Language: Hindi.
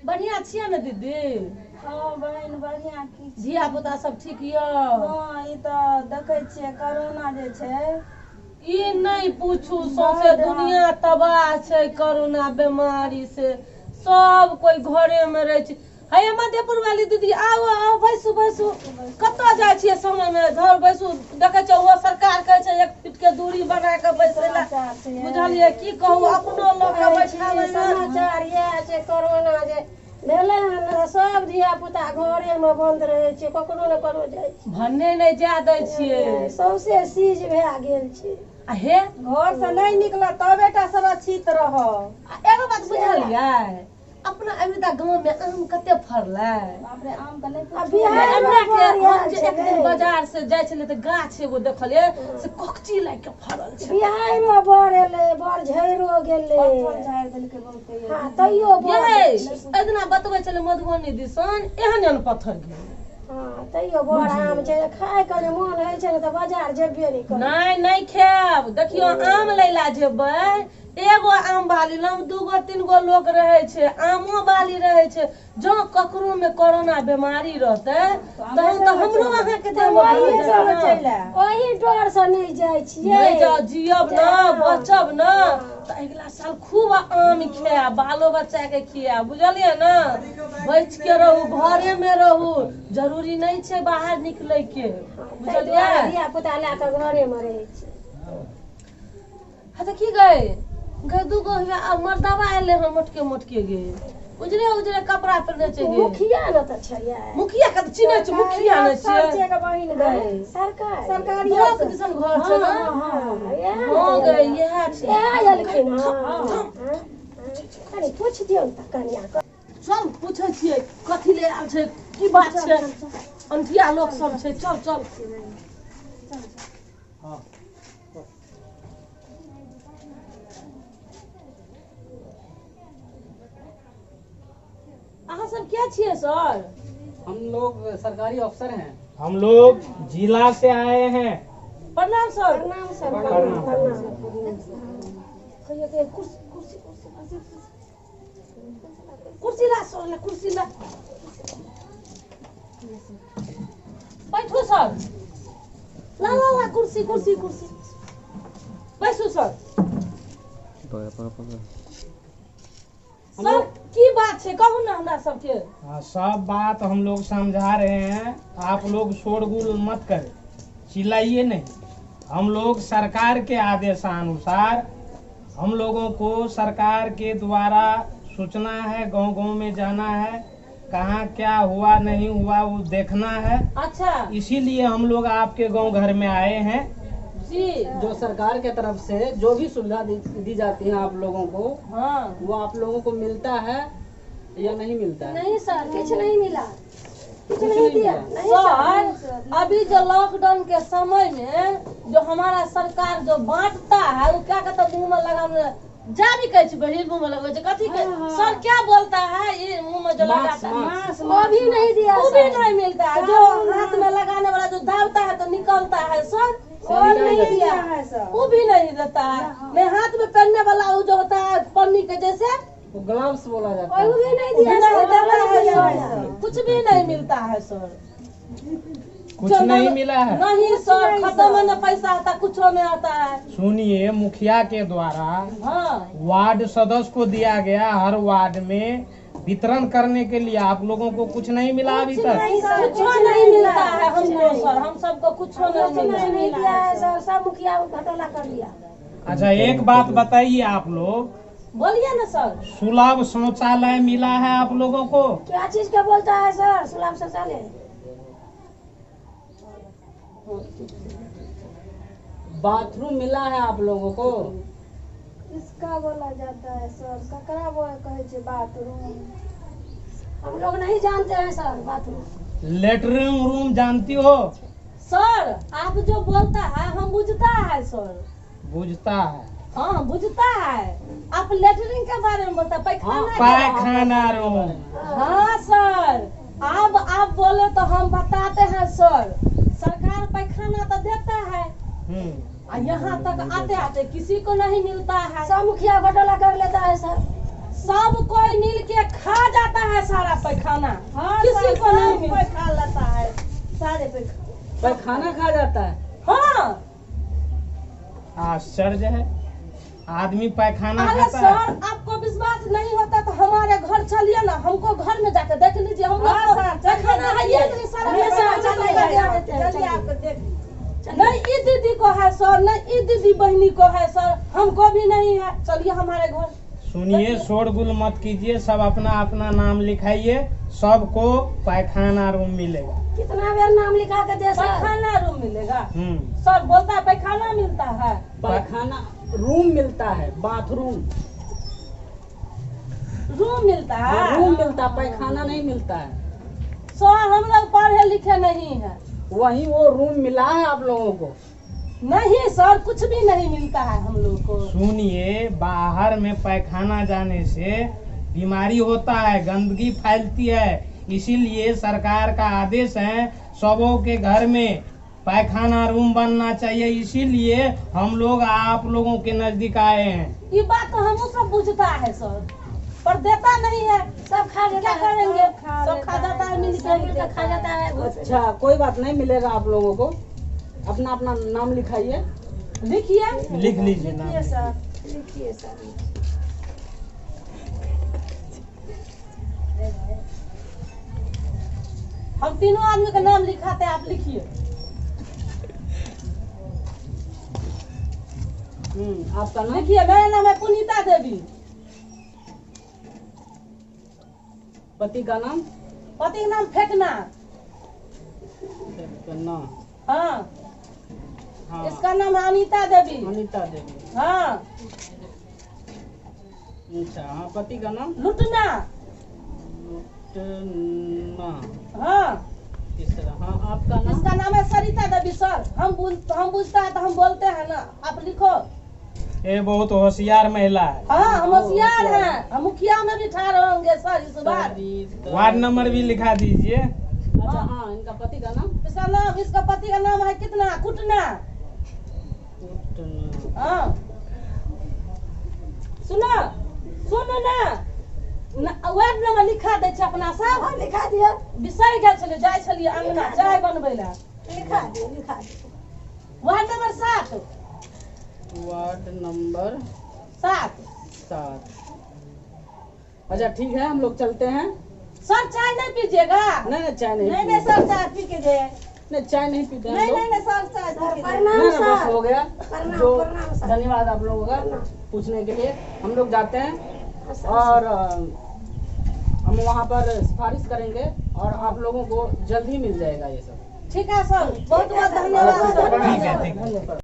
बढ़िया छियै ने दीदी? हाँ बहन बढ़िया की धिया पुता सब ठीक य? हाँ ई तो देखे छियै कोरोना जे छै ई नहीं पूछू, सौंसे दुनिया तबाह छै कोरोना बीमारी से। सब कोई घरे में रहे छै। है मधेपुर वाली दीदी आओ आओ बैसू बैसू। कतऽ जाइ छियै समय में? घर बैसू। देखे छो वो सरकार कहे छै 1 फीट के दूरी बना के बैसेला। बुझलिए की कहू, अपनो लोग के बैठावे समाचार यह छै कोरोना जे भेलै हन सब धिया पुता घरे में बंद रहे छै, ककरो ने ककरो जाइ छै। भन्ने नहीं जा दै छियै। सौंसे सीज भए गेल छै। आ हे घर से नहीं निकल तब बेटा सुरक्षित रह। एगो बात बुझलियै, अपना अमृता गांव में आम कते फरलै? बाप रे आम का नहीं अब पूछो। हम जे एक दिन बाजार से जाय छले त गाछ एगो देखलिए से ककची लाग के फरल छै। बिहार में बड़ एले, बड़ झैरो गेले। झाड़ देलके बहुते। हां तइयो बड़ एदिना बतबै छले मधुबनी दिसन एहन एहन पत्थर गेल। हां तइयो बड़ आम छै, खाय के मन होइ छै त बाजार जेबे नहीं कर। नहीं खायब। देखियो आम लैला जेबै, एगो आम बाली लम 2 3 गो लोग रहे छै, आमो बाली रहे छै। जो ककरो में कोरोना बीमारी रहते तहन तो हमरो अहाँ के देह में ओही डर से नहीं जाय छियै। नहीं जाओ, जियब ना, बचब ना तो अगला साल खूब आम खाया, बालो बच्चा के खिया, बुझलिए ना? बच के रहू, घरे में रहू, जरूरी नहीं छै बाहर निकले के, बुझलिए? धिया पुता ला के घरे में रहे छै। हाँ तो की गए 2 गो मर्दावा एले हम मोटके मोटके गे, उजरे उजरे कपड़ा पहने छै गे। मुखिया न त छै यार। मुखिया के चिन्है छै? मुखिया नै छै? सरचे के बहिन गए। सरकारी ब्लॉक दिसन घर छै ना? हां गए यह छै। यह एलखिन। हां अरे पूछ दियौ त कनिया के। चल पूछै छियै कथी ले आल छै, की बात छै? अंधिया लोग सब छै, चल चल। हां अहाँ सब क्या छियै सर? हम लोग सरकारी अफसर हैं। हम लोग जिला से आए हैं। प्रणाम सर। प्रणाम सर। प्रणाम। कुर्सी ला सर, ला कुर्सी ला। बैठो सर। ला ला ला कुर्सी कुर्सी कुर्सी। बैठो सर। सर की बात है कहू ना हमरा सबके। सब बात हम लोग समझा रहे हैं, आप लोग शोरगुल मत करें, चिल्लाइए नहीं। हम लोग सरकार के आदेशानुसार हम लोगों को सरकार के द्वारा सूचना है, गांव गांव में जाना है, कहाँ क्या हुआ नहीं हुआ वो देखना है। अच्छा इसीलिए हम लोग आपके गांव घर में आए हैं। जी जो सरकार के तरफ से जो भी सुविधा दी जाती है आप लोगों को, हाँ वो आप लोगों को मिलता है या नहीं मिलता है? नहीं सर कुछ नहीं मिला। कुछ नहीं दिया। सर अभी जो लॉकडाउन के समय में जो हमारा सरकार जो बांटता है वो क्या कहता है, मुंह में लगाने जा भी कहे छी बहिन, मुंह में लगवे छै कथी के? सर क्या बोलता है ये मुंह में जो लगाता है वो भी नहीं दिया। वो भी नहीं मिलता है। जो हाथ में लगाने वाला जो दाबता है तो निकलता है सर, वो नहीं दिया है सर। वो भी नहीं देता है। नहीं हाथ में पहनने वाला वो जो होता है पन्नी के जैसे, वो ग्लव्स बोला जाता वो है। भी नहीं वो भी दिया नहीं देता है सर। सर, कुछ भी नहीं मिलता है सर। कुछ नहीं मिला है। नहीं सर, खत्म में पैसा आता, कुछ नहीं आता है। सुनिए, मुखिया के द्वारा हाँ वार्ड सदस्य को दिया गया, हर वार्ड में वितरण करने के लिए। आप लोगों को कुछ नहीं मिला अभी तक? कुछ नहीं मिलता है हमको सर, हम सबको कुछ नहीं नहीं दिया है सर, सब मुखिया घटोला कर दिया। अच्छा एक बात बताइए, आप लोग बोलिए ना सर। सुलभ शौचालय मिला है आप लोगों को? क्या चीज का बोलता है सर? सुलभ शौचालय बाथरूम मिला है आप लोगों को? इसका बोला जाता है सर, ककरा बोले कहे छे बाथरूम? हम लोग नहीं जानते हैं सर बाथरूम। लेटरिन रूम जानती हो? सर आप जो बोलता है हम बुझता है सर। बुझता है? हाँ बुझता है। आप लेटरिन के बारे में बोलता, पैखाना पायखाना रूम। हाँ सर, अब आप बोले तो हम बताते हैं सर। सरकार पैखाना तो देता है, और यहाँ तक आते आते किसी को नहीं मिलता है। सब मुखिया घटोला कर लेता है सर। सब कोई मिल के खा जाता है सारा पैखाना, हाँ, किसी को नहीं मिलता। कोई खा लेता है सारे पे। पैखाना खा जाता है। हाँ आश्चर्य है, आदमी पैखाना अरे खाता सर, है। आपको विश्वास नहीं होता तो हमारे घर चलिए ना, हमको घर में जाकर देख लीजिए। हम लोग को पैखाना है ये नहीं, सारा चलिए आपको देख। नहीं ई दीदी को है सर, नहीं ई दीदी बहनी को है सर, हमको भी नहीं है। चलिए हमारे घर। सुनिए, शोरगुल मत कीजिए, सब अपना अपना नाम लिखाइए, सबको पैखाना रूम मिलेगा। कितना बेर नाम लिखा के दे सर? पैखाना रूम मिलेगा। हम्म। सर बोलता है पैखाना मिलता है। पैखाना रूम मिलता है, बाथरूम रूम मिलता है। रूम मिलता है, पैखाना नहीं मिलता है। सर हम लोग पढ़े लिखे नहीं है। वही वो रूम मिला है आप लोगों को। नहीं सर, कुछ भी नहीं मिलता है हम लोग को। सुनिए, बाहर में पैखाना जाने से बीमारी होता है, गंदगी फैलती है, इसीलिए सरकार का आदेश है सबों के घर में पैखाना रूम बनना चाहिए। इसीलिए हम लोग आप लोगों के नजदीक आए हैं। ये बात तो हम सब बुझता है सर, पर देता नहीं है। सब खा जाता क्या है, करेंगे? सब खा जाता है, मिल सब मिलकर खा जाता है। अच्छा, कोई बात नहीं, मिलेगा आप लोगों को। अपना अपना नाम लिखाइए। लिखिए। लिख लीजिए नाम। लिखिए सर, लिखिए सर। हम तीनों आदमी का नाम लिखाते हैं, आप लिखिए। आपका नाम? लिखिए। मेरा नाम है पुनीता देवी। पति का नाम? पति का नाम फेंकना। नाम? हाँ। हाँ। इसका नाम है अनीता देवी। अनीता देवी। हाँ। अच्छा, हाँ, पति का नाम? लुटना। लुटना। हाँ। इस तरह। हाँ, आपका नाम? इसका नाम है सरिता देवी। सर हम पूछता है तो हम बोलते हैं ना, आप लिखो। ये बहुत होशियार महिला है। हाँ हम होशियार हैं, हम मुखिया में भी ठाड़ होंगे सर इस बार। वार्ड नंबर भी लिखा दीजिए। अच्छा, हाँ, इनका पति का नाम? इसका पति का नाम है कितना कुटना। कुटना। हाँ। सुनो ना, वार्ड नंबर लिखा दे छै अपना सब। हाँ, लिखा दियो। बिसरि गेल छलियै, जाय छलियै अंगना चाय बनबै ला। लिखा दियो, लिखा दियो। Ward number 7। Ward number 7। 7। अच्छा, ठीक है, हम लोग चलते हैं। सर चाय नहीं पीजिएगा? नहीं, चाय नहीं। नहीं सर, चाय पी के दे। नहीं, चाय नहीं पीते हम नहीं लोग। नहीं सर चाय पी के दे। प्रणाम नहीं, बस सर। हो गया। प्रणाम, जो प्रणाम सर। धन्यवाद आप लोगों का पूछने के लिए। हम लोग जाते हैं और हम वहाँ पर सिफारिश करेंगे और आप लोगों को जल्द ही मिल जाएगा ये सब। ठीक है सर, बहुत बहुत धन्यवाद सर। ठीक है, ठीक है। धन्यवाद।